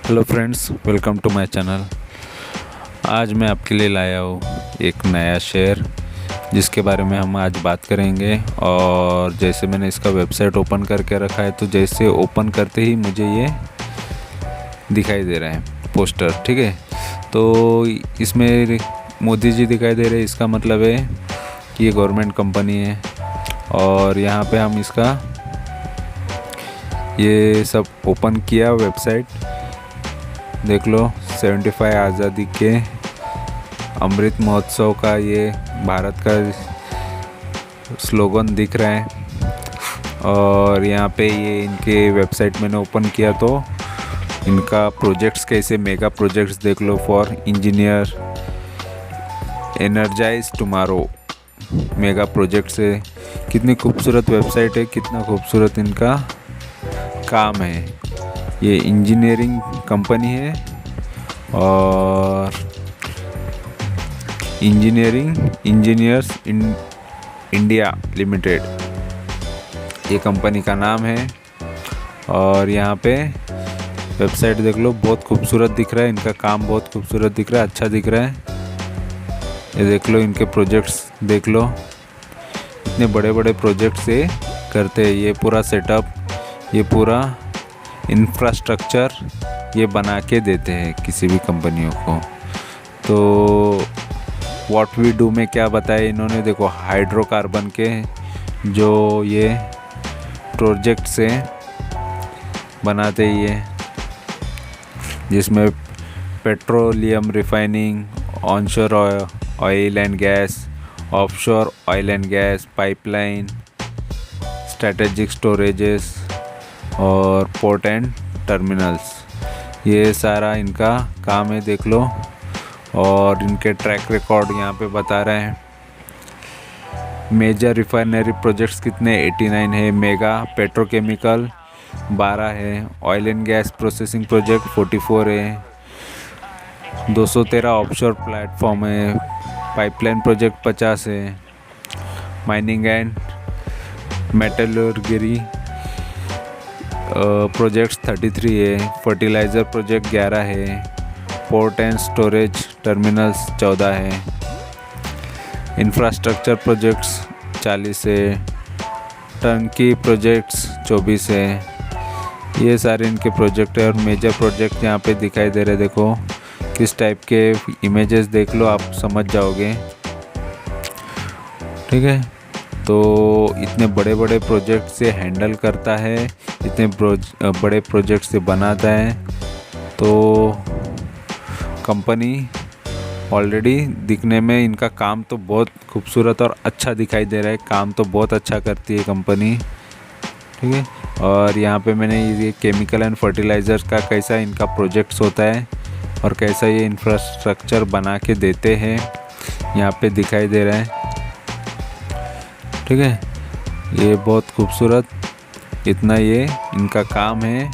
Hello friends, welcome to my channel. आज मैं आपके लिए लाया हूँ एक नया शेयर जिसके बारे में हम आज बात करेंगे। और जैसे मैंने इसका वेबसाइट ओपन करके रखा है, तो जैसे ओपन करते ही मुझे ये दिखाई दे रहा है पोस्टर। ठीक है, तो इसमें मोदी जी दिखाई दे रहे हैं। इसका मतलब है कि ये गवर्नमेंट कंपनी है। और यहाँ पे हम इसका ये सब ओपन किया वेबसाइट, देख लो। 75 आज़ादी के अमृत महोत्सव का ये भारत का स्लोगन दिख रहा है। और यहाँ पे ये इनके वेबसाइट मैंने ओपन किया तो इनका प्रोजेक्ट्स कैसे मेगा प्रोजेक्ट्स देख लो। For engineer energize tomorrow mega projects है। कितनी खूबसूरत वेबसाइट है, कितना खूबसूरत इनका काम है। ये इंजीनियरिंग कंपनी है और इंजीनियर्स इंडिया लिमिटेड ये कंपनी का नाम है। और यहाँ पे वेबसाइट देख लो, बहुत खूबसूरत दिख रहा है। इनका काम बहुत खूबसूरत दिख रहा है, अच्छा दिख रहा है। ये देख लो, इनके प्रोजेक्ट्स देख लो, इतने बड़े बड़े प्रोजेक्ट्स ये करते हैं। ये पूरा सेटअप, ये पूरा इंफ्रास्ट्रक्चर ये बना के देते हैं किसी भी कंपनियों को। तो व्हाट वी डू में क्या बताया इन्होंने, देखो हाइड्रोकार्बन के जो ये प्रोजेक्ट से बनाते ये, जिसमें petroleum refining, onshore oil and gas, offshore oil and gas, pipeline, strategic storages और पोर्ट एंड टर्मिनल्स, ये सारा इनका काम है, देख लो। और इनके ट्रैक रिकॉर्ड यहाँ पे बता रहे हैं। मेजर रिफाइनरी प्रोजेक्ट्स कितने 89 है, मेगा पेट्रोकेमिकल 12 है, oil and gas processing project 44 है, 213 ऑफशोर प्लेटफॉर्म है, पाइपलाइन प्रोजेक्ट 50 है, माइनिंग एंड मेटलर्जी प्रोजेक्ट्स 33 है, फर्टिलाइज़र प्रोजेक्ट 11 है, पोर्ट एंड स्टोरेज टर्मिनल्स 14 है, इंफ्रास्ट्रक्चर प्रोजेक्ट्स 40 है, टर्नकी प्रोजेक्ट्स 24 है। ये सारे इनके प्रोजेक्ट है। और मेजर प्रोजेक्ट यहाँ पे दिखाई दे रहे, देखो किस टाइप के इमेजेस देख लो, आप समझ जाओगे। ठीक है, तो इतने बड़े बड़े प्रोजेक्ट से हैंडल करता है, इतने बड़े प्रोजेक्ट से बनाता है। तो कंपनी ऑलरेडी दिखने में इनका काम तो बहुत खूबसूरत और अच्छा दिखाई दे रहा है, काम तो बहुत अच्छा करती है कंपनी। ठीक है, और यहाँ पे मैंने ये केमिकल एंड फर्टिलाइज़र्स का कैसा इनका प्रोजेक्ट्स होता है और कैसा ये इंफ्रास्ट्रक्चर बना के देते हैं यहाँ पे दिखाई दे रहा है। ठीक है, ये बहुत खूबसूरत, इतना ये इनका काम है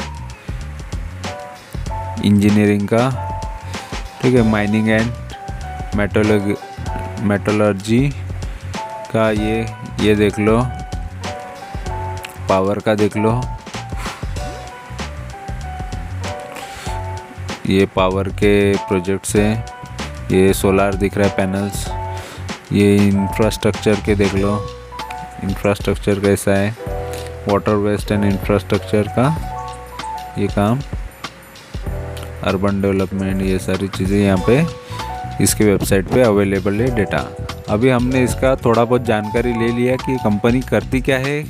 इंजीनियरिंग का। ठीक है, माइनिंग एंड मेटलर्जी का ये देख लो, पावर का देख लो, ये पावर के प्रोजेक्ट्स हैं। ये सोलार दिख रहा है पैनल्स। ये इंफ्रास्ट्रक्चर के देख लो, इंफ्रास्ट्रक्चर कैसा है, वाटर वेस्ट एंड इंफ्रास्ट्रक्चर का ये काम, अर्बन डेवलपमेंट, ये सारी चीज़ें यहाँ पे इसके वेबसाइट पे अवेलेबल है डेटा। अभी हमने इसका थोड़ा बहुत जानकारी ले लिया कि कंपनी करती क्या है,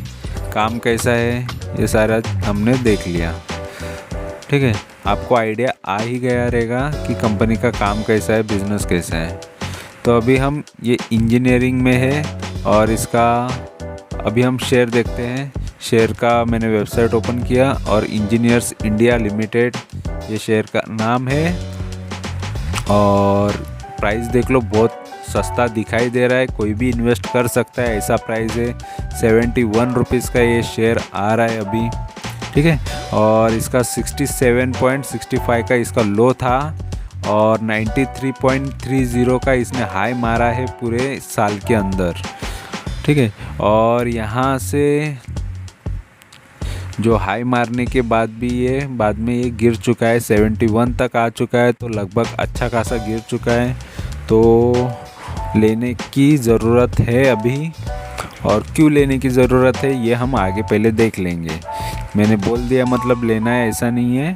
काम कैसा है, ये सारा हमने देख लिया। ठीक है, आपको आइडिया आ ही गया रहेगा कि कंपनी का काम कैसा है, बिजनेस कैसा है। तो अभी हम ये इंजीनियरिंग में है और इसका अभी हम शेयर देखते हैं। शेयर का मैंने वेबसाइट ओपन किया और इंजीनियर्स इंडिया लिमिटेड ये शेयर का नाम है। और प्राइस देख लो, बहुत सस्ता दिखाई दे रहा है, कोई भी इन्वेस्ट कर सकता है, ऐसा प्राइस है। 71 रुपीज़ का ये शेयर आ रहा है अभी। ठीक है, और इसका 67.65 का इसका लो था और 93.30 का इसने हाई मारा है पूरे साल के अंदर। ठीक है, और यहाँ से जो हाई मारने के बाद भी ये बाद में ये गिर चुका है, 71 तक आ चुका है, तो लगभग अच्छा खासा गिर चुका है। तो लेने की ज़रूरत है अभी, और क्यों लेने की ज़रूरत है ये हम आगे पहले देख लेंगे। मैंने बोल दिया मतलब लेना है ऐसा नहीं है,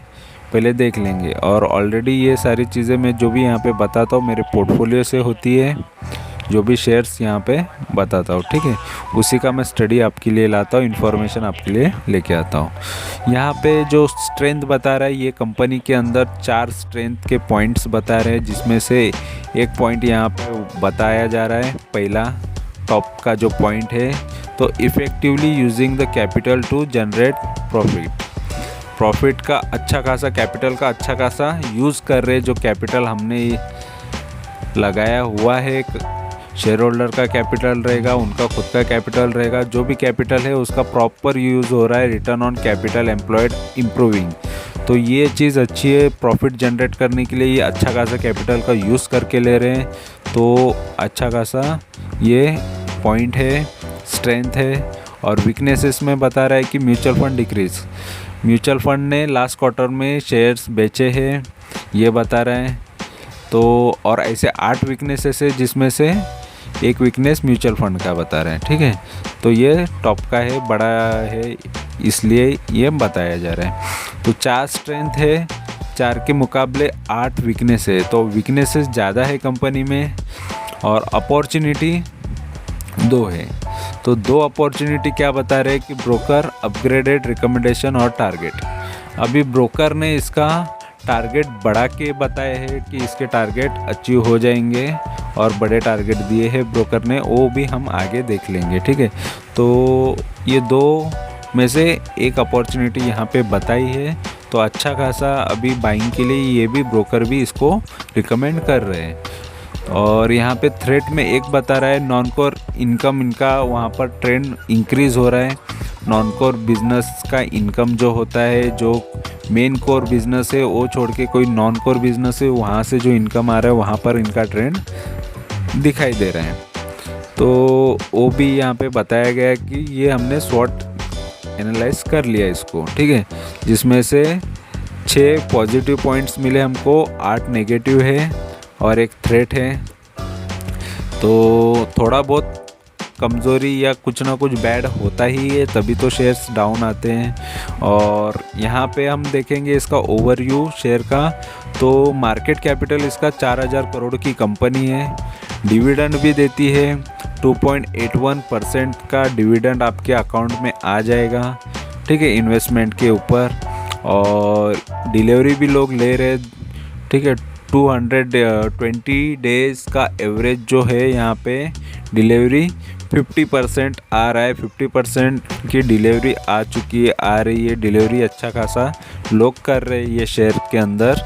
पहले देख लेंगे। और ऑलरेडी ये सारी चीज़ें मैं जो भी यहाँ पे बताता हूँ मेरे पोर्टफोलियो से होती है, जो भी शेयर्स यहाँ पे बताता हूँ, ठीक है, उसी का मैं स्टडी आपके लिए लाता हूँ, इन्फॉर्मेशन आपके लिए लेके आता हूँ। यहाँ पे जो स्ट्रेंथ बता रहा है, ये कंपनी के अंदर 4 स्ट्रेंथ के पॉइंट्स बता रहे हैं, जिसमें से एक पॉइंट यहाँ पे बताया जा रहा है। पहला टॉप का जो पॉइंट है, तो effectively using the capital to generate profit का अच्छा खासा, कैपिटल का अच्छा खासा यूज़ कर रहे, जो कैपिटल हमने लगाया हुआ है, शेयर होल्डर का कैपिटल रहेगा, उनका खुद का कैपिटल रहेगा, जो भी कैपिटल है उसका प्रॉपर यूज़ हो रहा है, return on capital employed improving. तो ये चीज़ अच्छी है, प्रॉफिट जनरेट करने के लिए ये अच्छा खासा कैपिटल का यूज़ करके ले रहे हैं, तो अच्छा खासा ये पॉइंट है, स्ट्रेंथ है। और वीकनेसेस में बता रहा है कि mutual fund decrease, mutual fund ने लास्ट क्वार्टर में शेयर्स बेचे हैं, ये बता रहे हैं। तो और ऐसे 8 वीकनेसेस है, जिसमें से एक वीकनेस म्यूचुअल फंड का बता रहे हैं, ठीक है। तो ये टॉप का है, बड़ा है, इसलिए ये बताया जा रहा है। तो 4 स्ट्रेंथ है, 4 के मुकाबले 8 वीकनेस है, तो वीकनेसेस ज़्यादा है कंपनी में, और अपॉर्चुनिटी 2 है। तो 2 अपॉर्चुनिटी क्या बता रहे हैं कि ब्रोकर अपग्रेडेड रिकमेंडेशन और टारगेट। अभी ब्रोकर ने इसका टारगेट बढ़ा के बताए हैं कि इसके टारगेट अचीव हो जाएंगे, और बड़े टारगेट दिए हैं ब्रोकर ने, वो भी हम आगे देख लेंगे, ठीक है। तो ये 2 में से एक अपॉर्चुनिटी यहाँ पे बताई है, तो अच्छा खासा अभी बाइंग के लिए ये भी ब्रोकर भी इसको रिकमेंड कर रहे हैं। और यहाँ पे थ्रेट में एक बता रहा है नॉन कोर इनकम, इनका वहाँ पर ट्रेंड इंक्रीज़ हो रहा है। नॉन कोर बिजनेस का इनकम जो होता है, जो मेन कोर बिजनेस है वो छोड़ के कोई नॉन कोर बिजनेस है, वहाँ से जो इनकम आ रहा है वहाँ पर इनका ट्रेंड दिखाई दे रहा है। तो वो भी यहाँ पे बताया गया है कि ये हमने शॉर्ट एनालाइज कर लिया इसको, ठीक है, जिसमें से 6 पॉजिटिव पॉइंट्स मिले हमको, 8 नेगेटिव है और एक थ्रेट है। तो थोड़ा बहुत कमज़ोरी या कुछ ना कुछ बैड होता ही है, तभी तो शेयर्स डाउन आते हैं। और यहाँ पे हम देखेंगे इसका ओवरव्यू शेयर का, तो मार्केट कैपिटल इसका 4000 करोड़ की कंपनी है, डिविडेंड भी देती है, 2.81% का डिविडेंड आपके अकाउंट में आ जाएगा, ठीक है, इन्वेस्टमेंट के ऊपर। और डिलीवरी भी लोग ले रहे, ठीक है, 220 डेज़ का एवरेज जो है यहाँ पे डिलीवरी 50% आ रहा है, 50% की डिलीवरी आ चुकी है, आ रही है डिलीवरी, अच्छा खासा लोग कर रहे हैं, ये शेयर के अंदर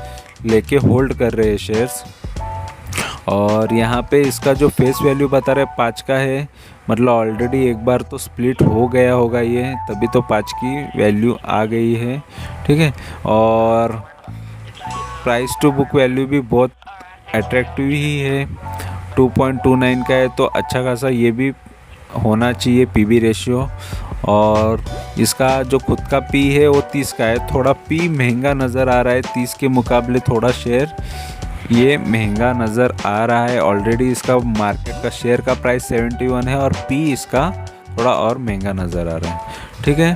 लेके होल्ड कर रहे हैं शेयर्स। और यहाँ पे इसका जो फेस वैल्यू बता रहे 5 का है, मतलब ऑलरेडी एक बार तो स्प्लिट हो गया होगा ये, तभी तो 5 की वैल्यू आ गई है, ठीक है। और प्राइस टू बुक वैल्यू भी बहुत अट्रैक्टिव ही है, 2.29 का है, तो अच्छा खासा ये भी होना चाहिए पीबी रेशियो। और इसका जो खुद का पी है वो 30 का है, थोड़ा पी महंगा नज़र आ रहा है, 30 के मुकाबले थोड़ा शेयर ये महंगा नज़र आ रहा है। ऑलरेडी इसका मार्केट का शेयर का प्राइस 71 है और पी इसका थोड़ा और महंगा नज़र आ रहा है, ठीक है।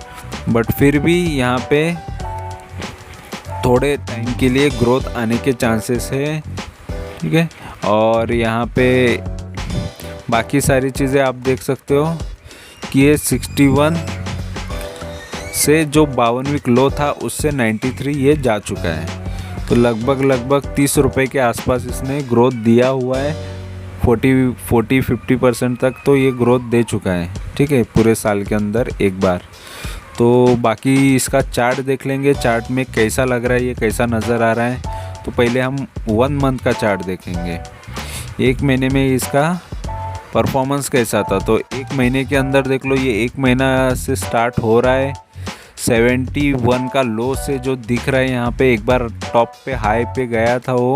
बट फिर भी यहाँ पे थोड़े टाइम के लिए ग्रोथ आने के चांसेस है, ठीक है। और यहाँ पे बाकी सारी चीज़ें आप देख सकते हो कि ये 61 से जो 52 वीक लो था उससे 93 ये जा चुका है, तो लगभग 30 रुपये के आसपास इसने ग्रोथ दिया हुआ है, 40-50% तक तो ये ग्रोथ दे चुका है, ठीक है, पूरे साल के अंदर एक बार। तो बाकी इसका चार्ट देख लेंगे, चार्ट में कैसा लग रहा है, ये कैसा नज़र आ रहा है। तो पहले हम 1 मंथ का चार्ट देखेंगे, 1 महीने में इसका परफॉर्मेंस कैसा था। तो 1 महीने के अंदर देख लो, ये 1 महीना से स्टार्ट हो रहा है 71 का लो से जो दिख रहा है यहाँ पे, एक बार टॉप पे हाई पे गया था वो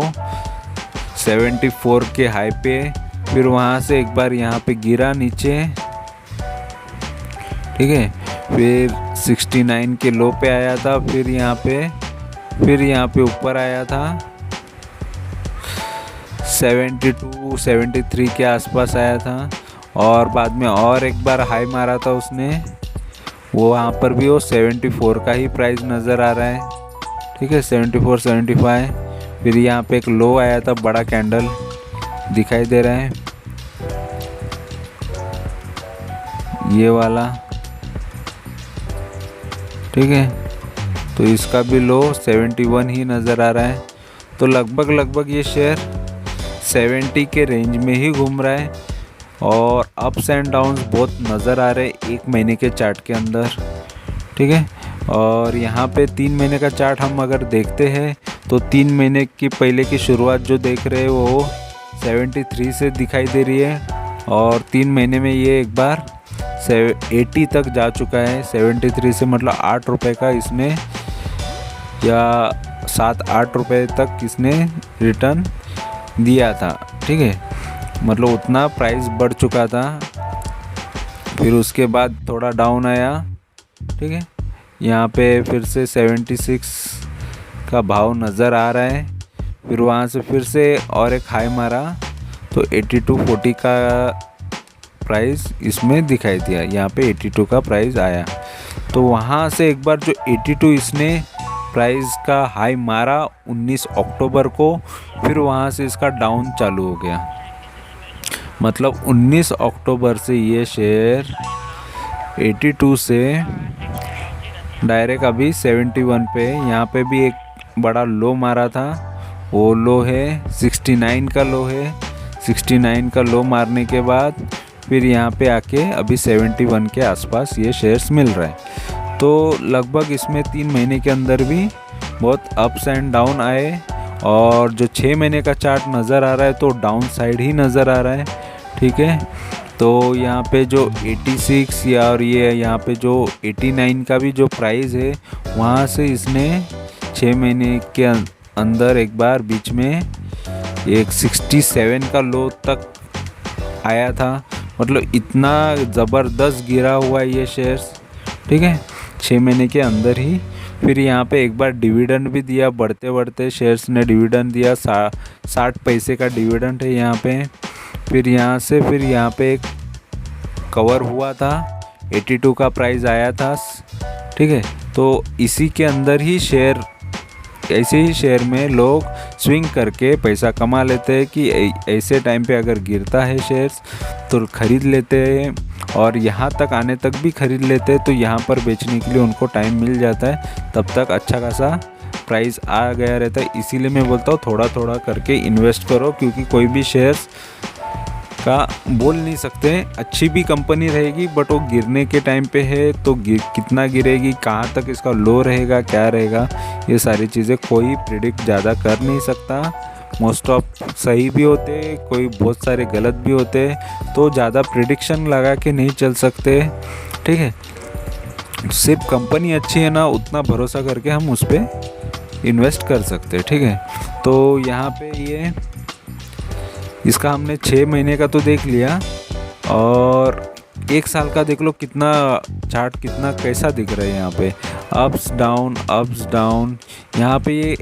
74 के हाई पे, फिर वहाँ से एक बार यहाँ पे गिरा नीचे, ठीक है, फिर 69 के लो पे आया था, फिर यहाँ पे ऊपर आया था 72 73 के आसपास आया था, और बाद में और एक बार हाई मारा था उसने, वो वहाँ पर भी वो 74 का ही प्राइस नज़र आ रहा है। ठीक है, 74 75। फिर यहाँ पे एक लो आया था, बड़ा कैंडल दिखाई दे रहा है ये वाला। ठीक है, तो इसका भी लो 71 ही नज़र आ रहा है। तो लगभग ये शेयर 70 के रेंज में ही घूम रहा है, और अप्स एंड डाउन्स बहुत नज़र आ रहे हैं 1 महीने के चार्ट के अंदर। ठीक है, और यहाँ पे 3 महीने का चार्ट हम अगर देखते हैं तो 3 महीने की पहले की शुरुआत जो देख रहे हैं वो 73 से दिखाई दे रही है, और 3 महीने में ये एक बार 80 तक जा चुका है। 73 से मतलब 8 रुपये का इसने, या 7-8 रुपये तक इसने रिटर्न दिया था। ठीक है, मतलब उतना प्राइस बढ़ चुका था। फिर उसके बाद थोड़ा डाउन आया। ठीक है, यहाँ पे फिर से 76 का भाव नज़र आ रहा है। फिर वहाँ से फिर से और एक हाई मारा तो 82.40 का प्राइस इसमें दिखाई दिया। यहाँ पे 82 का प्राइस आया, तो वहाँ से एक बार जो 82 इसने प्राइस का हाई मारा 19 अक्टूबर को, फिर वहाँ से इसका डाउन चालू हो गया। मतलब 19 अक्टूबर से ये शेयर 82 से डायरेक्ट अभी 71 पे, यहाँ पे भी एक बड़ा लो मारा था, वो लो है 69 का लो है। 69 का लो मारने के बाद फिर यहाँ पे आके अभी 71 के आसपास ये शेयर्स मिल रहा है। तो लगभग इसमें 3 महीने के अंदर भी बहुत अप्स एंड डाउन आए, और जो 6 महीने का चार्ट नज़र आ रहा है तो डाउन साइड ही नज़र आ रहा है। ठीक है, तो यहाँ पे जो 86 या और ये यहाँ पे जो 89 का भी जो प्राइस है, वहाँ से इसने 6 महीने के अंदर एक बार बीच में एक 67 का लो तक आया था। मतलब इतना ज़बरदस्त गिरा हुआ है ये शेयर्स। ठीक है, 6 महीने के अंदर ही। फिर यहाँ पे एक बार डिविडेंड भी दिया, बढ़ते बढ़ते शेयर्स ने डिविडेंड दिया, 60 पैसे का डिविडेंड है यहाँ पे। फिर यहाँ से फिर यहाँ पे एक कवर हुआ था, 82 का प्राइस आया था। ठीक है, तो इसी के अंदर ही शेयर, ऐसे ही शेयर में लोग स्विंग करके पैसा कमा लेते हैं कि ऐसे टाइम पे अगर गिरता है शेयर्स तो खरीद लेते हैं, और यहाँ तक आने तक भी खरीद लेते हैं, तो यहाँ पर बेचने के लिए उनको टाइम मिल जाता है, तब तक अच्छा खासा प्राइस आ गया रहता है। इसीलिए मैं बोलता हूँ थोड़ा थोड़ा करके इन्वेस्ट करो, क्योंकि कोई भी शेयर्स का बोल नहीं सकते, अच्छी भी कंपनी रहेगी बट वो गिरने के टाइम पे है तो कितना गिरेगी, कहाँ तक इसका लो रहेगा, क्या रहेगा, ये सारी चीज़ें कोई प्रिडिक्ट ज़्यादा कर नहीं सकता। मोस्ट ऑफ सही भी होते, कोई बहुत सारे गलत भी होते, तो ज़्यादा प्रिडिक्शन लगा के नहीं चल सकते। ठीक है, सिर्फ कंपनी अच्छी है ना, उतना भरोसा करके हम उस पर इन्वेस्ट कर सकते हैं। ठीक है, तो यहाँ पे ये इसका हमने 6 महीने का तो देख लिया, और 1 साल का देख लो कितना चार्ट कितना कैसा दिख रहा है। यहाँ पे अप्स डाउन। यहाँ पे ये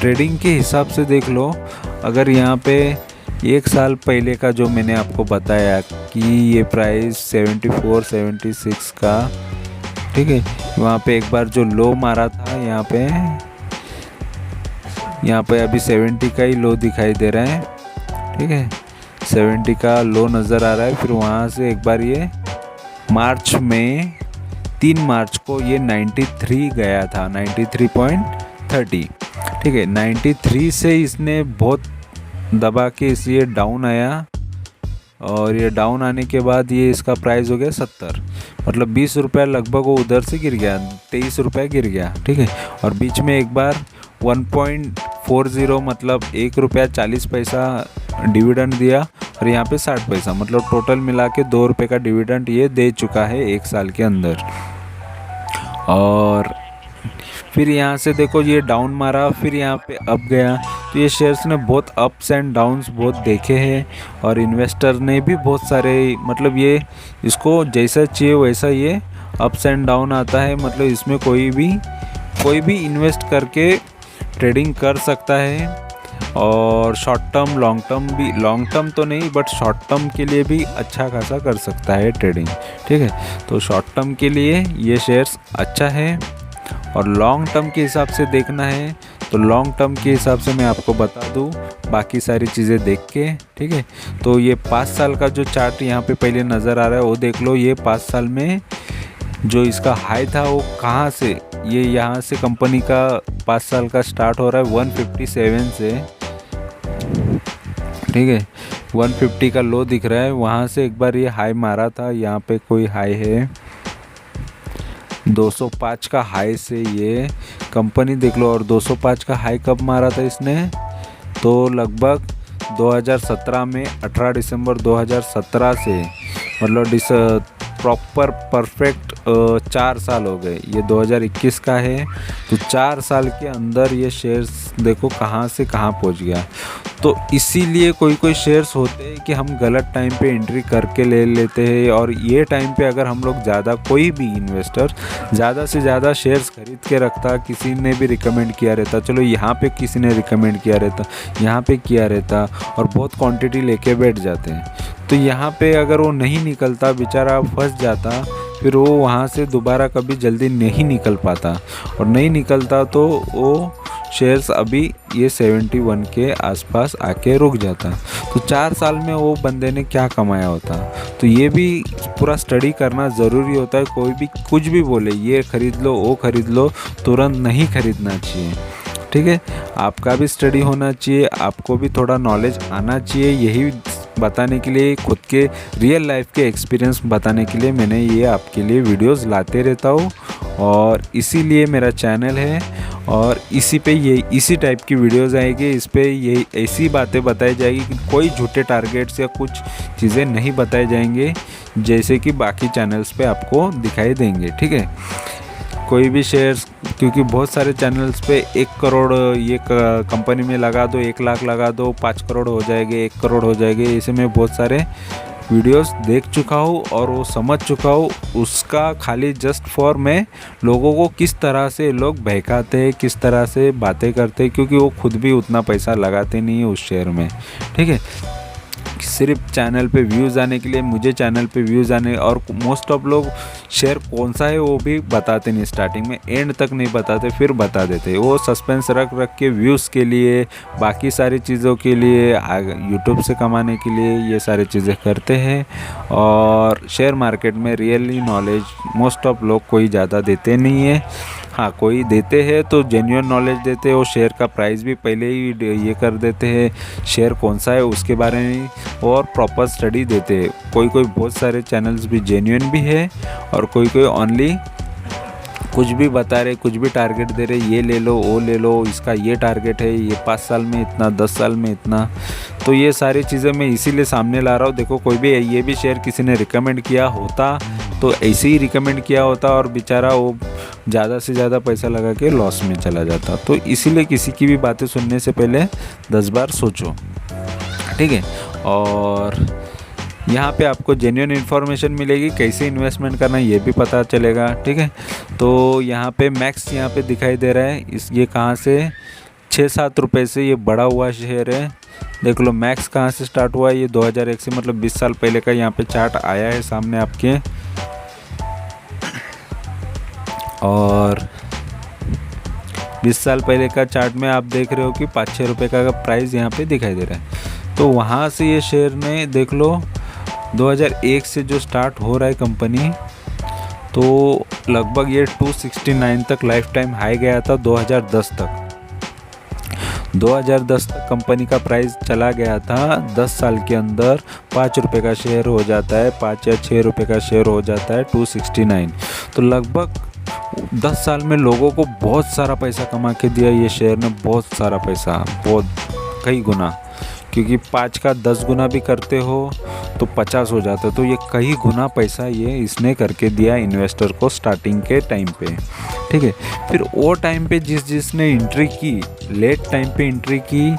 ट्रेडिंग के हिसाब से देख लो, अगर यहाँ पे 1 साल पहले का जो मैंने आपको बताया कि ये प्राइस 74 76 का, ठीक है, वहाँ पे एक बार जो लो मारा था यहाँ पे अभी 70 का ही लो दिखाई दे रहा है। ठीक है, 70 का लो नज़र आ रहा है। फिर वहाँ से एक बार ये मार्च में 3 मार्च को ये 93 गया था, 93.30। ठीक है, 93 से इसने बहुत दबा के ये डाउन आया, और ये डाउन आने के बाद ये इसका प्राइस हो गया 70, मतलब 20 रुपये लगभग वो उधर से गिर गया, 23 रुपये गिर गया। ठीक है, और बीच में एक बार 1.40 मतलब 1 रुपया 40 पैसा डिविडेंड दिया, और यहाँ पे 60 पैसा, मतलब टोटल मिला के 2 रुपये का डिविडेंड ये दे चुका है 1 साल के अंदर। और फिर यहाँ से देखो ये डाउन मारा, फिर यहाँ पे अप गया, तो ये शेयर्स ने बहुत अप्स एंड डाउन्स बहुत देखे हैं, और इन्वेस्टर ने भी बहुत सारे, मतलब ये इसको जैसा चाहिए वैसा ये अप्स एंड डाउन आता है, मतलब इसमें कोई भी इन्वेस्ट करके ट्रेडिंग कर सकता है। और शॉर्ट टर्म लॉन्ग टर्म भी, लॉन्ग टर्म तो नहीं बट शॉर्ट टर्म के लिए भी अच्छा खासा कर सकता है ट्रेडिंग, ठीक है। तो शॉर्ट टर्म के लिए ये शेयर्स अच्छा है, और लॉन्ग टर्म के हिसाब से देखना है तो लॉन्ग टर्म के हिसाब से मैं आपको बता दूं बाकी सारी चीज़ें देख के, ठीक है। तो ये 5 साल का जो चार्ट यहाँ पे पहले नज़र आ रहा है वो देख लो। ये 5 साल में जो इसका हाई था वो कहाँ से, ये यहाँ से कंपनी का 5 साल का स्टार्ट हो रहा है 157 से, ठीक है। 150 का लो दिख रहा है, वहाँ से एक बार ये हाई मारा था। यहाँ पे कोई हाई है 205 का हाई से ये कंपनी देख लो। और 205 का हाई कब मारा था इसने, तो लगभग 2017 में 18 दिसंबर 2017 से, मतलब प्रॉपर परफेक्ट 4 साल हो गए। ये 2021 का है, तो 4 साल के अंदर ये शेयर्स देखो कहाँ से कहाँ पहुँच गया। तो इसीलिए कोई शेयर्स होते हैं कि हम गलत टाइम पे एंट्री करके ले लेते हैं, और ये टाइम पे अगर हम लोग ज़्यादा, कोई भी इन्वेस्टर ज़्यादा से ज़्यादा शेयर्स खरीद के रखता, किसी ने भी रिकमेंड किया रहता, चलो यहाँ पे किसी ने रिकमेंड किया रहता, यहाँ पे किया रहता, और बहुत क्वांटिटी लेके बैठ जाते हैं। तो यहाँ पे अगर वो नहीं निकलता, बेचारा फंस जाता, फिर वो वहाँ से दोबारा कभी जल्दी नहीं निकल पाता, और नहीं निकलता तो वो शेयर्स अभी ये 71 के आसपास आके रुक जाता। तो 4 साल में वो बंदे ने क्या कमाया होता। तो ये भी पूरा स्टडी करना ज़रूरी होता है। कोई भी कुछ भी बोले ये खरीद लो वो खरीद लो, तुरंत नहीं खरीदना चाहिए, ठीक है। आपका भी स्टडी होना चाहिए, आपको भी थोड़ा नॉलेज आना चाहिए। यही बताने के लिए, खुद के रियल लाइफ के एक्सपीरियंस बताने के लिए मैंने ये आपके लिए वीडियोस लाते रहता हूँ, और इसीलिए मेरा चैनल है। और इसी पे ये इसी टाइप की वीडियोस आएगी, इस पे ये ऐसी बातें बताई जाएगी कि कोई झूठे टारगेट्स या कुछ चीज़ें नहीं बताए जाएंगे जैसे कि बाकी चैनल्स पे आपको दिखाई देंगे, ठीक है। कोई भी शेयर्स, क्योंकि बहुत सारे चैनल्स पे 1 करोड़ ये कंपनी में लगा दो, 1 लाख लगा दो, 5 करोड़ हो जाएंगे, 1 करोड़ हो जाएंगे। ऐसे में बहुत सारे वीडियोस देख चुका हूँ और वो समझ चुका हूँ। उसका खाली जस्ट फॉर मैं लोगों को किस तरह से लोग बहकाते हैं, किस तरह से बातें करते हैं, क्योंकि वो खुद भी उतना पैसा लगाते नहीं है उस शेयर में, ठीक है। सिर्फ चैनल पे व्यूज़ आने के लिए, मुझे चैनल पे व्यूज़ आने, और मोस्ट ऑफ लोग शेयर कौन सा है वो भी बताते नहीं, स्टार्टिंग में एंड तक नहीं बताते, फिर बता देते। वो सस्पेंस रख के व्यूज़ के लिए, बाकी सारी चीज़ों के लिए, यूट्यूब से कमाने के लिए ये सारी चीज़ें करते हैं। और शेयर मार्केट में रियली नॉलेज मोस्ट ऑफ लोग कोई ज़्यादा देते नहीं है। हाँ, कोई देते हैं तो जेन्युइन नॉलेज देते हैं, और शेयर का प्राइस भी पहले ही ये कर देते हैं, शेयर कौन सा है उसके बारे में, और प्रॉपर स्टडी देते हैं। कोई बहुत सारे चैनल्स भी जेन्युइन भी है, और कोई ओनली कुछ भी बता रहे, कुछ भी टारगेट दे रहे, ये ले लो वो ले लो, इसका ये टारगेट है, ये 5 साल में इतना, 10 साल में इतना। तो ये सारी चीज़ें मैं इसीलिए सामने ला रहा हूँ। देखो, कोई भी ये भी शेयर किसी ने रिकमेंड किया होता तो ऐसे ही रिकमेंड किया होता, और बेचारा वो ज़्यादा से ज़्यादा पैसा लगा के लॉस में चला जाता। तो इसीलिए किसी की भी बातें सुनने से पहले 10 बार सोचो, ठीक है। और यहाँ पे आपको जेन्युइन इन्फॉर्मेशन मिलेगी, कैसे इन्वेस्टमेंट करना ये भी पता चलेगा, ठीक है। तो यहाँ पे मैक्स यहाँ पे दिखाई दे रहा है, ये कहाँ से 6-7 रुपये से ये बढ़ा हुआ शेयर है। देख लो मैक्स कहाँ से स्टार्ट हुआ है, ये 2001 से, मतलब 20 साल पहले का यहाँ पे चार्ट आया है सामने आपके। और 20 साल पहले का चार्ट में आप देख रहे हो कि 5-6 रुपये का प्राइस यहाँ पे दिखाई दे रहा है। तो वहाँ से ये शेयर ने देख लो 2001 से जो स्टार्ट हो रहा है कंपनी, तो लगभग ये 269 तक लाइफ टाइम हाई गया था 2010 तक। 2010 तक कंपनी का प्राइस चला गया था। 10 साल के अंदर 5 रुपये का शेयर हो जाता है, 5 या 6 रुपये का शेयर हो जाता है 269। तो लगभग 10 साल में लोगों को बहुत सारा पैसा कमा के दिया ये शेयर ने, बहुत सारा पैसा, बहुत कई गुना। क्योंकि 5 का 10 गुना भी करते हो तो 50 हो जाता है। तो ये कई गुना पैसा ये इसने करके दिया इन्वेस्टर को स्टार्टिंग के टाइम पे, ठीक है। फिर वो टाइम पे जिसने एंट्री की, लेट टाइम पे एंट्री की,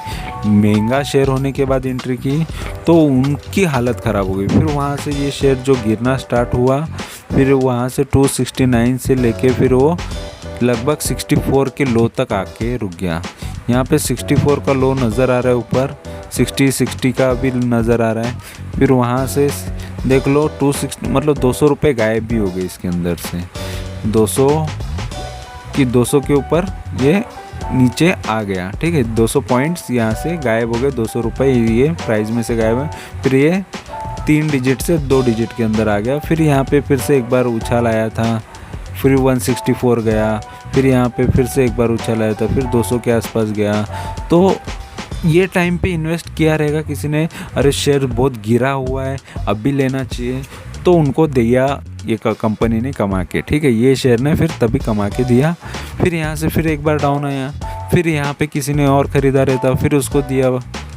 महंगा शेयर होने के बाद एंट्री की, तो उनकी हालत ख़राब हो गई। फिर वहाँ से ये शेयर जो गिरना स्टार्ट हुआ, फिर वहाँ से 269 से लेके फिर वो लगभग 64 के लो तक आके रुक गया। यहाँ पे 64 का लो नज़र आ रहा है, ऊपर 60 का भी नज़र आ रहा है। फिर वहाँ से देख लो 260 मतलब 200 रुपये गायब भी हो गए इसके अंदर से। 200 के ऊपर ये नीचे आ गया, ठीक है। 200 पॉइंट्स यहाँ से गायब हो गए, 200 रुपये ये प्राइस में से गायब है। फिर ये 3 डिजिट से 2 डिजिट के अंदर आ गया। फिर यहाँ पे फिर से एक बार उछाल आया था, फिर 164 गया। फिर यहाँ पे फिर से एक बार उछाल आया था, फिर 200 के आसपास गया। तो ये टाइम पे इन्वेस्ट किया रहेगा किसी ने, अरे शेयर बहुत गिरा हुआ है अब भी लेना चाहिए, तो उनको दिया ये कंपनी ने कमा के, ठीक है। ये शेयर ने फिर तभी कमा के दिया। फिर यहाँ से फिर एक बार डाउन आया, फिर यहाँ पे किसी ने और ख़रीदा रहता, फिर उसको दिया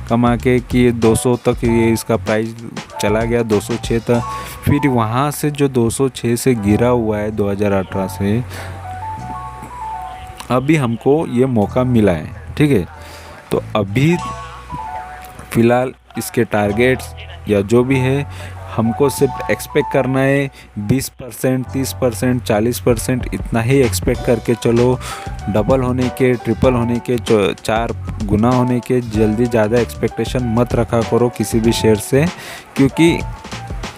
कमा के कि 200 तक ये इसका प्राइस चला गया, 206 तक। फिर वहाँ से जो 206 से गिरा हुआ है 2018 से, अभी हमको ये मौका मिला है, ठीक है। तो अभी फ़िलहाल इसके टारगेट्स या जो भी है, हमको सिर्फ एक्सपेक्ट करना है 20%, 30%, 40%, इतना ही एक्सपेक्ट करके चलो। डबल होने के, ट्रिपल होने के, 4 गुना होने के जल्दी ज़्यादा एक्सपेक्टेशन मत रखा करो किसी भी शेयर से, क्योंकि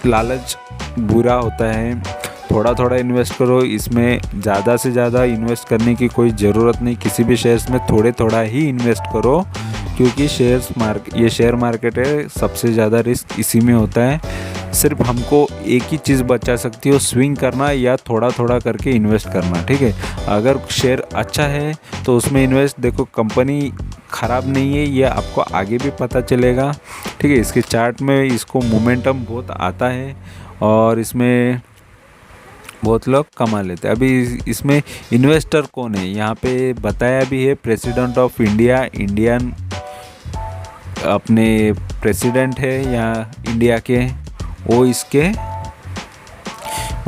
लालच बुरा होता है। थोड़ा थोड़ा इन्वेस्ट करो, इसमें ज़्यादा से ज़्यादा इन्वेस्ट करने की कोई ज़रूरत नहीं। किसी भी शेयर्स में थोड़े थोड़ा ही इन्वेस्ट करो, क्योंकि ये शेयर मार्केट है, सबसे ज़्यादा रिस्क इसी में होता है। सिर्फ हमको एक ही चीज़ बचा सकती है, स्विंग करना या थोड़ा थोड़ा करके इन्वेस्ट करना, ठीक है। अगर शेयर अच्छा है तो उसमें इन्वेस्ट, देखो कंपनी ख़राब नहीं है, ये आपको आगे भी पता चलेगा, ठीक है। इसके चार्ट में इसको मोमेंटम बहुत आता है और इसमें बहुत लोग कमा लेते हैं। अभी इसमें इन्वेस्टर कौन है यहाँ पे बताया भी है, प्रेसिडेंट ऑफ इंडिया, इंडियन अपने प्रेसिडेंट है यहाँ इंडिया के, वो इसके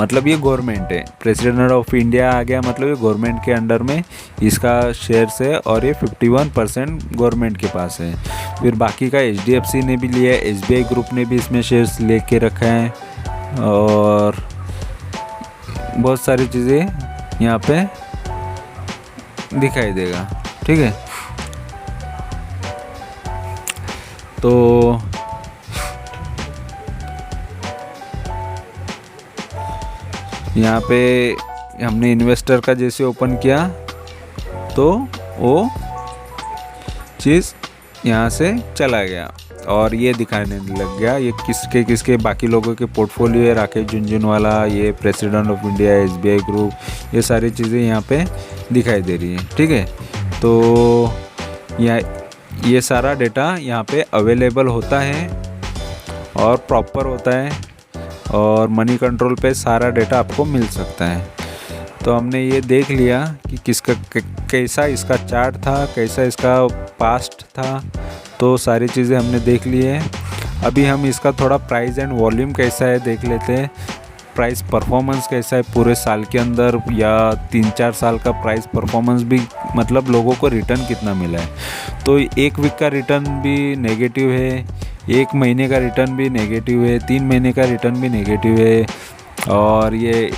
मतलब ये गवर्नमेंट है। प्रेसिडेंट ऑफ इंडिया आ गया मतलब ये गवर्नमेंट के अंडर में इसका शेयर्स है, और ये 51% गवर्नमेंट के पास है। फिर बाकी का HDFC ने भी लिया है, SBI ग्रुप ने भी इसमें शेयर्स लेके रखा है, और बहुत सारी चीज़ें यहाँ पे दिखाई देगा, ठीक है। तो यहाँ पे हमने इन्वेस्टर का जैसे ओपन किया तो वो चीज़ यहाँ से चला गया और ये दिखाने लग गया ये किसके बाकी लोगों के पोर्टफोलियो है। राकेश झुनझुनवाला, ये president of India, SBI group, ये सारी चीज़ें यहाँ पे दिखाई दे रही है, ठीक है। तो ये सारा डेटा यहाँ पे अवेलेबल होता है और प्रॉपर होता है, और मनी कंट्रोल पे सारा डेटा आपको मिल सकता है। तो हमने ये देख लिया कि कैसा इसका चार्ट था, कैसा इसका पास्ट था, तो सारी चीज़ें हमने देख ली है। अभी हम इसका थोड़ा प्राइस एंड वॉल्यूम कैसा है देख लेते हैं। प्राइस परफॉर्मेंस कैसा है पूरे साल के अंदर, या 3-4 साल का प्राइस परफॉर्मेंस भी, मतलब लोगों को रिटर्न कितना मिला है। तो 1 वीक का रिटर्न भी नेगेटिव है, 1 महीने का रिटर्न भी नेगेटिव है, 3 महीने का रिटर्न भी नेगेटिव है, और ये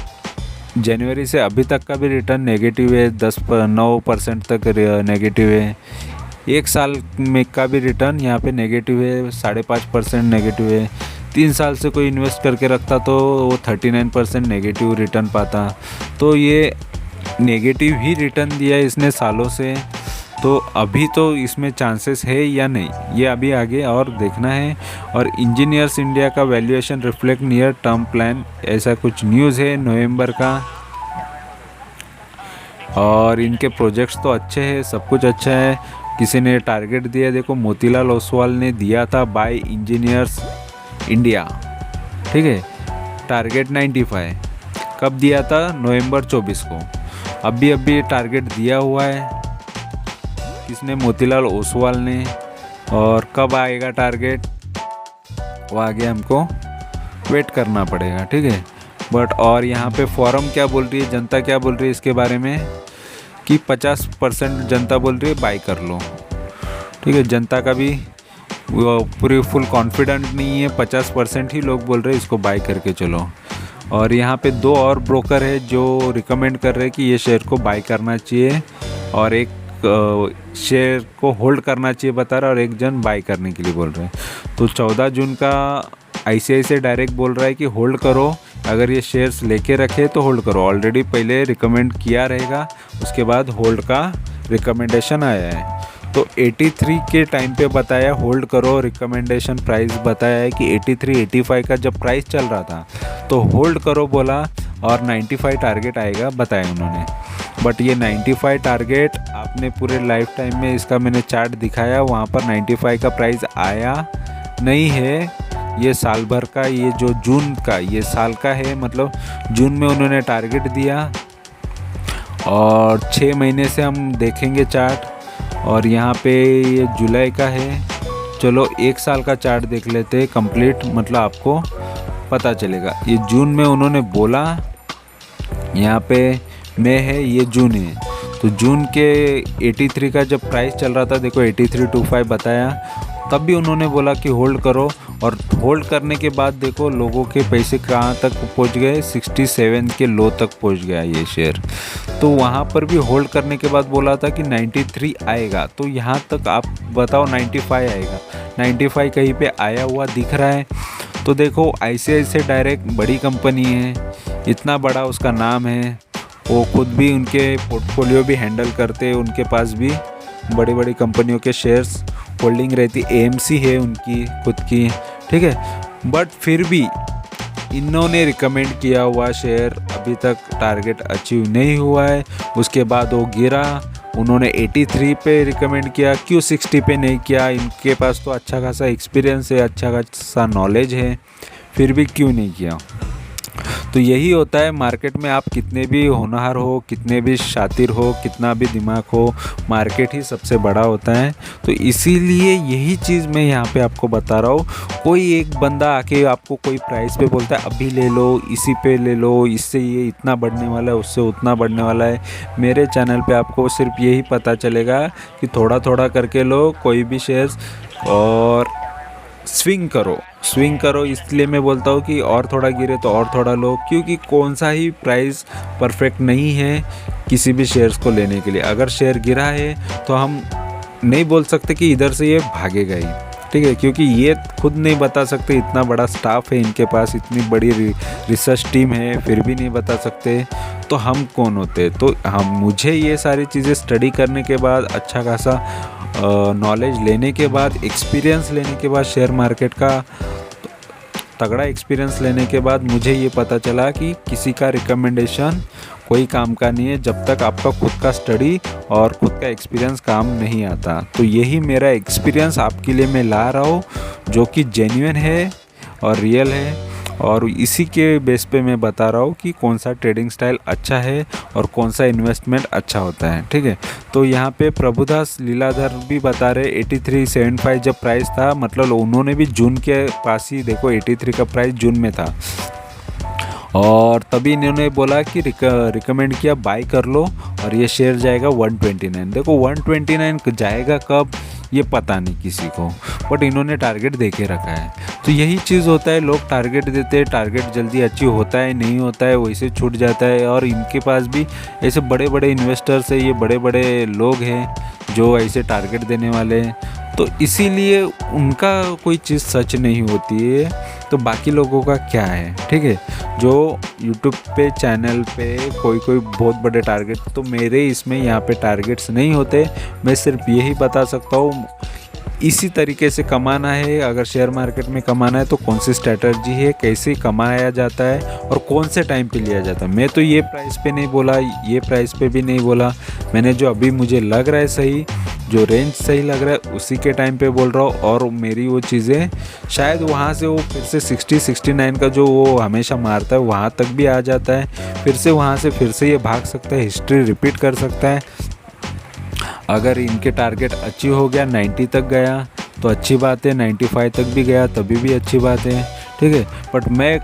जनवरी से अभी तक का भी रिटर्न नेगेटिव है, 9% तक नेगेटिव है। 1 साल में का भी रिटर्न यहाँ पे नेगेटिव है, 5.5% नेगेटिव है। 3 साल से कोई इन्वेस्ट करके रखता तो वो 39% नेगेटिव रिटर्न पाता। तो ये नेगेटिव ही रिटर्न दिया है इसने सालों से। तो अभी तो इसमें चांसेस है या नहीं, ये अभी आगे और देखना है। और इंजीनियर्स इंडिया का valuation reflect near term plan, ऐसा कुछ न्यूज़ है नवंबर का। और इनके प्रोजेक्ट्स तो अच्छे हैं, सब कुछ अच्छा है। किसी ने टारगेट दिया, देखो मोतीलाल ओसवाल ने दिया था बाय इंजीनियर्स इंडिया, ठीक है, टारगेट 95। कब दिया था? नवंबर 24 को। अभी टारगेट दिया हुआ है किसने? मोतीलाल ओसवाल ने। और कब आएगा टारगेट वो आगे हमको वेट करना पड़ेगा, ठीक है। बट और यहाँ पे फॉरम क्या बोल रही है, जनता क्या बोल रही है इसके बारे में कि 50% जनता बोल रही है बाई कर लो, ठीक है। जनता का भी पूरी फुल कॉन्फिडेंट नहीं है, 50% ही लोग बोल रहे हैं इसको बाई करके चलो। और यहाँ पे 2 और ब्रोकर है जो रिकमेंड कर रहे हैं कि ये शेयर को बाय करना चाहिए, और एक शेयर को होल्ड करना चाहिए बता रहा है, और एक जन बाय करने के लिए बोल रहे हैं। तो 14 जून का ICICI डायरेक्ट बोल रहा है कि होल्ड करो, अगर ये शेयर्स लेके रखे तो होल्ड करो। ऑलरेडी पहले रिकमेंड किया रहेगा, उसके बाद होल्ड का रिकमेंडेशन आया है। तो 83 के टाइम पे बताया होल्ड करो, रिकमेंडेशन प्राइस बताया है कि 83-85 का जब प्राइस चल रहा था तो होल्ड करो बोला, और 95 टारगेट आएगा बताया उन्होंने। बट ये 95 टारगेट आपने पूरे लाइफ टाइम में, इसका मैंने चार्ट दिखाया, वहाँ पर 95 का प्राइस आया नहीं है। ये साल भर का, ये जो जून का, ये साल का है, मतलब जून में उन्होंने टारगेट दिया, और 6 महीने से हम देखेंगे चार्ट, और यहाँ पे ये जुलाई का है। चलो 1 साल का चार्ट देख लेते हैं कंप्लीट, मतलब आपको पता चलेगा। ये जून में उन्होंने बोला, यहाँ पे मई है, ये जून है। तो जून के 83 का जब प्राइस चल रहा था, देखो 8325 बताया, तब भी उन्होंने बोला कि होल्ड करो, और होल्ड करने के बाद देखो लोगों के पैसे कहाँ तक पहुँच गए, 67 के लो तक पहुँच गया ये शेयर। तो वहाँ पर भी होल्ड करने के बाद बोला था कि 93 आएगा, तो यहाँ तक आप बताओ 95 आएगा। 95 कहीं पे आया हुआ दिख रहा है? तो देखो ICICI डायरेक्ट बड़ी कंपनी है, इतना बड़ा उसका नाम है, वो खुद भी उनके पोर्टफोलियो भी हैंडल करते हैं, उनके पास भी बड़ी बड़ी कंपनियों के शेयर्स होल्डिंग रहती, AMC है उनकी खुद की, ठीक है। बट फिर भी इन्होंने रिकमेंड किया हुआ शेयर अभी तक टारगेट अचीव नहीं हुआ है। उसके बाद वो गिरा, उन्होंने 83 पे रिकमेंड किया, क्यों 60 पे नहीं किया? इनके पास तो अच्छा खासा एक्सपीरियंस है, अच्छा खासा नॉलेज है, फिर भी क्यों नहीं किया? तो यही होता है मार्केट में, आप कितने भी होनहार हो, कितने भी शातिर हो, कितना भी दिमाग हो, मार्केट ही सबसे बड़ा होता है। तो इसीलिए यही चीज़ मैं यहाँ पे आपको बता रहा हूँ। कोई एक बंदा आके आपको कोई प्राइस पे बोलता है अभी ले लो, इसी पे ले लो, इससे ये इतना बढ़ने वाला है, उससे उतना बढ़ने वाला है। मेरे चैनल पे आपको सिर्फ यही पता चलेगा कि थोड़ा थोड़ा करके लो कोई भी शेयर्स, और स्विंग करो। इसलिए मैं बोलता हूँ कि और थोड़ा गिरे तो और थोड़ा लो, क्योंकि कौन सा ही प्राइस परफेक्ट नहीं है किसी भी शेयर्स को लेने के लिए। अगर शेयर गिरा है तो हम नहीं बोल सकते कि इधर से ये भागेगा ही, ठीक है, क्योंकि ये खुद नहीं बता सकते। इतना बड़ा स्टाफ है इनके पास, इतनी बड़ी रिसर्च टीम है, फिर भी नहीं बता सकते, तो हम कौन होते? तो मुझे ये सारी चीज़ें स्टडी करने के बाद, अच्छा खासा नॉलेज लेने के बाद, एक्सपीरियंस लेने के बाद, शेयर मार्केट का तगड़ा एक्सपीरियंस लेने के बाद मुझे ये पता चला कि किसी का रिकमेंडेशन कोई काम का नहीं है जब तक आपका खुद का स्टडी और खुद का एक्सपीरियंस काम नहीं आता। तो यही मेरा एक्सपीरियंस आपके लिए मैं ला रहा हूँ, जो कि जेन्युइन है और रियल है, और इसी के बेस पे मैं बता रहा हूँ कि कौन सा ट्रेडिंग स्टाइल अच्छा है और कौन सा इन्वेस्टमेंट अच्छा होता है, ठीक है। तो यहाँ पे प्रभुदास लीलाधर भी बता रहे 8375 जब प्राइस था, मतलब उन्होंने भी जून के पास ही, देखो 83 का प्राइस जून में था, और तभी इन्होंने बोला कि रिकमेंड किया बाय कर लो, और ये शेयर जाएगा 129। देखो 129 जाएगा कब ये पता नहीं किसी को, बट इन्होंने टारगेट दे के रखा है। तो यही चीज़ होता है, लोग टारगेट देते हैं, टारगेट जल्दी अचीव होता है नहीं होता है, वैसे छूट जाता है। और इनके पास भी ऐसे बड़े बड़े इन्वेस्टर्स है, ये बड़े बड़े लोग हैं जो ऐसे टारगेट देने वाले हैं, तो इसीलिए उनका कोई चीज़ सच नहीं होती है, तो बाकी लोगों का क्या है, ठीक है। जो यूट्यूब पे चैनल पे कोई बहुत बड़े टारगेट, तो मेरे इसमें यहाँ पे टारगेट्स नहीं होते। मैं सिर्फ यही बता सकता हूँ, इसी तरीके से कमाना है। अगर शेयर मार्केट में कमाना है तो कौन सी स्ट्रैटेजी है, कैसे कमाया जाता है और कौन से टाइम पे लिया जाता है। मैं तो ये प्राइस पे नहीं बोला, ये प्राइस पे भी नहीं बोला, मैंने जो अभी मुझे लग रहा है सही, जो रेंज सही लग रहा है उसी के टाइम पे बोल रहा हूँ। और मेरी वो चीज़ें शायद वहाँ से वो फिर से 60-69 का जो वो हमेशा मारता है वहाँ तक भी आ जाता है, फिर से वहाँ से फिर से ये भाग सकता है, हिस्ट्री रिपीट कर सकता है। अगर इनके टारगेट अचीव हो गया, 90 तक गया तो अच्छी बात है, 95 तक भी गया तभी भी अच्छी बात है, ठीक है। बट मैं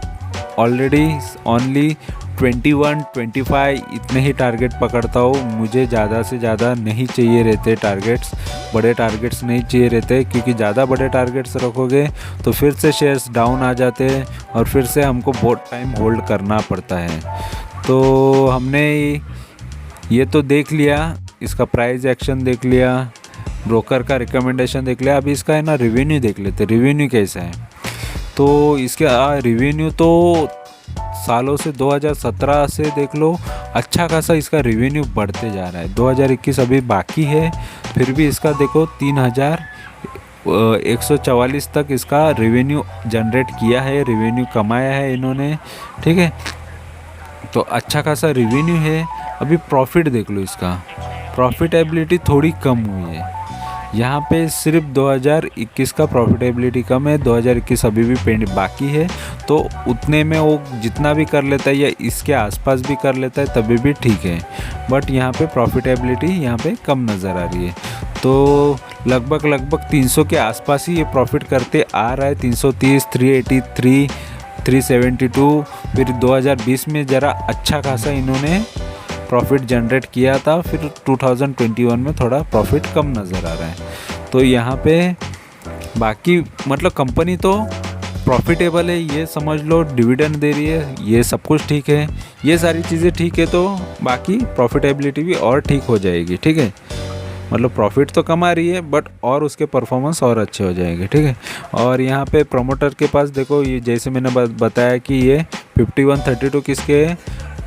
ऑलरेडी ओनली 21, 25 इतने ही टारगेट पकड़ता हूँ। मुझे ज़्यादा से ज़्यादा नहीं चाहिए रहते टारगेट्स, बड़े टारगेट्स नहीं चाहिए रहते, क्योंकि ज़्यादा बड़े टारगेट्स रखोगे तो फिर से शेयर्स डाउन आ जाते हैं और फिर से हमको बहुत टाइम होल्ड करना पड़ता है। तो हमने ये तो देख लिया, इसका प्राइस एक्शन देख लिया, ब्रोकर का रिकमेंडेशन देख लिया। अभी इसका है ना रिवेन्यू देख लेते, रिवेन्यू कैसा है। तो इसके रिवेन्यू तो सालों से 2017 से देख लो अच्छा खासा इसका रिवेन्यू बढ़ते जा रहा है। 2021 अभी बाकी है, फिर भी इसका देखो 3144 तक इसका रिवेन्यू जनरेट किया है, रिवेन्यू कमाया है इन्होंने, ठीक है। तो अच्छा खासा रिवेन्यू है। अभी प्रॉफिट देख लो, इसका प्रॉफिटेबिलिटी थोड़ी कम हुई है। यहाँ पे सिर्फ 2021 का प्रॉफिटेबिलिटी कम है, 2021 अभी भी पेंड बाकी है। तो उतने में वो जितना भी कर लेता है या इसके आसपास भी कर लेता है तभी भी ठीक है, बट यहाँ पे प्रॉफिटेबिलिटी यहाँ पे कम नज़र आ रही है। तो लगभग 300 के आसपास ही ये प्रॉफिट करते आ रहा है, 330, 383, 372। फिर 2020 में ज़रा अच्छा खासा इन्होंने प्रॉफिट जनरेट किया था, फिर 2021 में थोड़ा प्रॉफिट कम नज़र आ रहा है। तो यहाँ पे बाकी मतलब कंपनी तो प्रॉफिटेबल है, ये समझ लो, डिविडेंड दे रही है, ये सब कुछ ठीक है, ये सारी चीज़ें ठीक है। तो बाकी प्रॉफिटेबिलिटी भी और ठीक हो जाएगी, ठीक है। मतलब प्रॉफिट तो कमा रही है बट और उसके परफॉर्मेंस और अच्छे हो जाएंगे, ठीक है। और यहाँ पे प्रमोटर के पास देखो, ये जैसे मैंने बताया कि ये 5132 किसके हैं,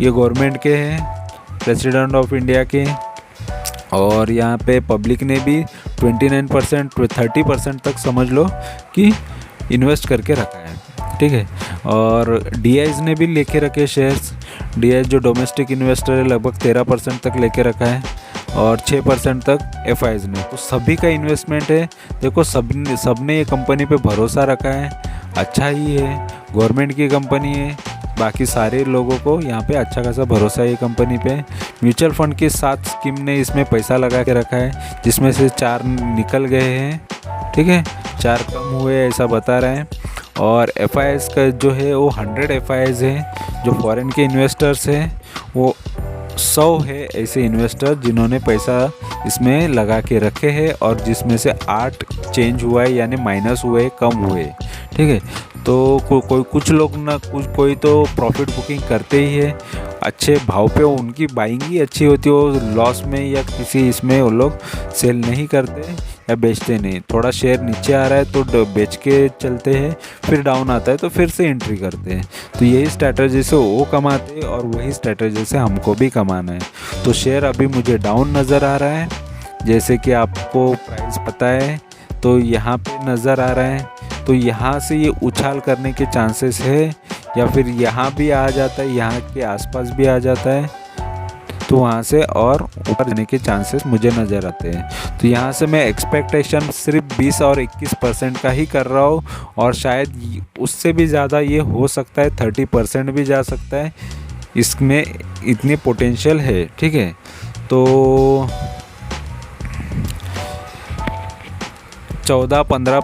ये गवर्नमेंट के हैं, प्रेसिडेंट ऑफ इंडिया के। और यहाँ पे पब्लिक ने भी 29% 30% तक समझ लो कि इन्वेस्ट करके रखा है, ठीक है। और DIs ने भी लेके रखे शेयर्स, DIs जो डोमेस्टिक इन्वेस्टर है लगभग 13% तक लेके रखा है, और 6% तक FIs ने। तो सभी का इन्वेस्टमेंट है, देखो सबने ये कंपनी पे भरोसा रखा है, अच्छा ही है, गवर्नमेंट की कंपनी है, बाकी सारे लोगों को यहाँ पे अच्छा खासा भरोसा है ये कंपनी पे। म्यूचुअल फंड की 7 स्कीम ने इसमें पैसा लगा के रखा है, जिसमें से 4 निकल गए हैं, ठीक है, 4 कम हुए ऐसा बता रहे हैं। और FIs का जो है वो 100 FIs हैं, जो फॉरेन के इन्वेस्टर्स हैं वो 100 है ऐसे इन्वेस्टर जिन्होंने पैसा इसमें लगा के रखे हैं, और जिसमें से 8 चेंज हुआ है यानी माइनस हुए, कम हुए, ठीक है। तो कुछ लोग ना कोई तो प्रॉफिट बुकिंग करते ही है, अच्छे भाव पे उनकी बाइंग ही अच्छी होती है, वो लॉस में या किसी इसमें वो लोग सेल नहीं करते या बेचते नहीं। थोड़ा शेयर नीचे आ रहा है तो बेच के चलते हैं, फिर डाउन आता है तो फिर से एंट्री करते हैं। तो यही स्ट्रैटेजी से वो कमाते हैं और वही स्ट्रैटेजी से हमको भी कमाना है। तो शेयर अभी मुझे डाउन नज़र आ रहा है, जैसे कि आपको प्राइस पता है, तो यहाँ पे नज़र आ रहा है। तो यहाँ से ये उछाल करने के चांसेस है, या फिर यहाँ भी आ जाता है, यहाँ के आसपास भी आ जाता है, तो वहाँ से और ऊपर जाने के चांसेस मुझे नज़र आते हैं। तो यहाँ से मैं एक्सपेक्टेशन सिर्फ 20 और 21% का ही कर रहा हूँ, और शायद उससे भी ज़्यादा ये हो सकता है, 30% भी जा सकता है, इसमें इतनी पोटेंशियल है, ठीक है। तो 14-15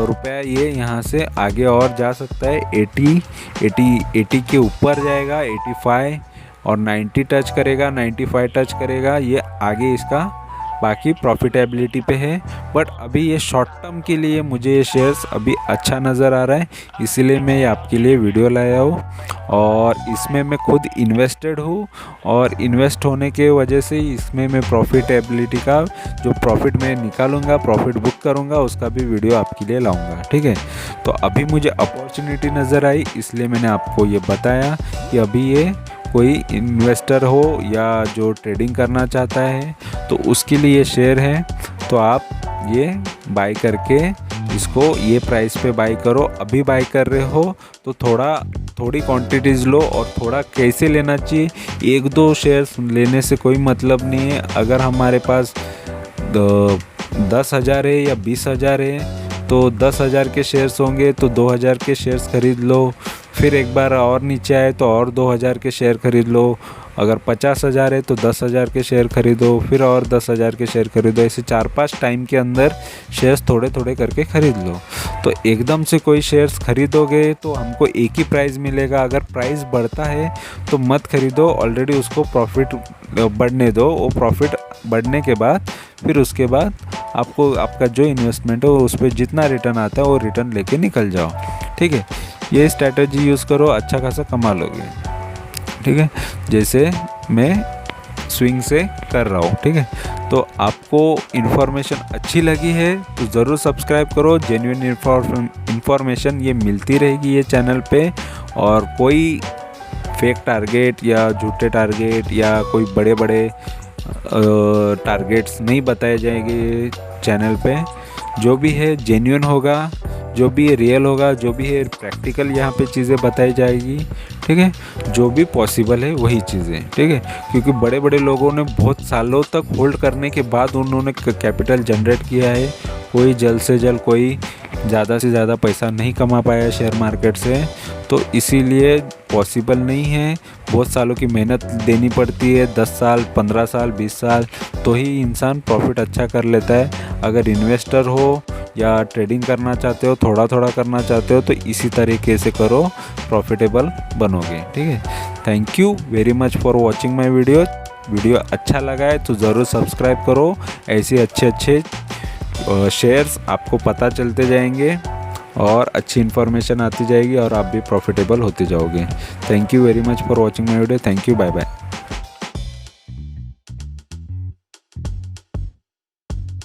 रुपया ये यहाँ से आगे और जा सकता है, 80 के ऊपर जाएगा, 85 और 90 टच करेगा, 95 टच करेगा, ये आगे इसका बाकी प्रॉफिटेबिलिटी पे है। बट अभी ये शॉर्ट टर्म के लिए मुझे ये शेयर्स अभी अच्छा नज़र आ रहा है, इसीलिए मैं ये आपके लिए वीडियो लाया हूँ, और इसमें मैं खुद इन्वेस्टेड हूँ, और इन्वेस्ट होने के वजह से इसमें मैं प्रॉफिटेबिलिटी का जो प्रॉफिट मैं निकालूंगा, प्रॉफिट बुक करूँगा, उसका भी वीडियो आपके लिए लाऊंगा, ठीक है। तो अभी मुझे अपॉर्चुनिटी नज़र आई, इसलिए मैंने आपको ये बताया कि अभी ये कोई इन्वेस्टर हो या जो ट्रेडिंग करना चाहता है तो उसके लिए ये शेयर है। तो आप ये बाय करके इसको ये प्राइस पे बाय करो। अभी बाय कर रहे हो तो थोड़ी क्वांटिटीज़ लो, और थोड़ा कैसे लेना चाहिए, 1-2 शेयर्स लेने से कोई मतलब नहीं है। अगर हमारे पास 10,000 है या 20,000 है तो 10,000 के शेयर्स होंगे तो 2,000 के शेयर्स खरीद लो, फिर एक बार और नीचे आए तो और 2,000 के शेयर खरीद लो, अगर 50,000 है तो 10,000 के शेयर खरीदो, फिर और 10,000 के शेयर खरीदो। ऐसे 4-5 टाइम के अंदर शेयर्स थोड़े थोड़े करके खरीद लो। तो एकदम से कोई शेयर्स खरीदोगे तो हमको एक ही प्राइस मिलेगा। अगर प्राइस बढ़ता है तो मत खरीदो, ऑलरेडी उसको प्रॉफिट बढ़ने दो। वो प्रॉफिट बढ़ने के बाद फिर उसके बाद आपको आपका जो इन्वेस्टमेंट है उस पर जितना रिटर्न आता है वो रिटर्न लेके निकल जाओ। ठीक है, ये स्ट्रैटेजी यूज़ करो, अच्छा खासा कमा लोगे। ठीक है, जैसे मैं स्विंग से कर रहा हूँ। ठीक है, तो आपको इन्फॉर्मेशन अच्छी लगी है तो ज़रूर सब्सक्राइब करो। जेन्युइन इन्फॉर्मेशन ये मिलती रहेगी ये चैनल पे, और कोई फेक टारगेट या झूठे टारगेट या कोई बड़े बड़े टारगेट्स नहीं बताए जाएंगे चैनल पे। जो भी है जेन्युइन होगा, जो भी है रियल होगा, जो भी है प्रैक्टिकल यहाँ पे चीज़ें बताई जाएगी। ठीक है, जो भी पॉसिबल है वही चीज़ें। ठीक है, क्योंकि बड़े बड़े लोगों ने बहुत सालों तक होल्ड करने के बाद उन्होंने कैपिटल जनरेट किया है। कोई जल्द से जल्द, कोई ज़्यादा से ज़्यादा पैसा नहीं कमा पाया शेयर मार्केट से, तो इसीलिए पॉसिबल नहीं है। बहुत सालों की मेहनत देनी पड़ती है, 10 साल 15 साल 20 साल, तो ही इंसान प्रॉफिट अच्छा कर लेता है। अगर इन्वेस्टर हो या ट्रेडिंग करना चाहते हो, थोड़ा थोड़ा करना चाहते हो, तो इसी तरीके से करो, प्रॉफिटेबल बनोगे। ठीक है, thank you very much for watching my video अच्छा लगा है तो ज़रूर सब्सक्राइब करो। ऐसे अच्छे शेयर्स आपको पता चलते जाएंगे और अच्छी इन्फॉर्मेशन आती जाएगी और आप भी प्रॉफिटेबल होते जाओगे। Thank you very much for watching my video. Thank you, bye bye.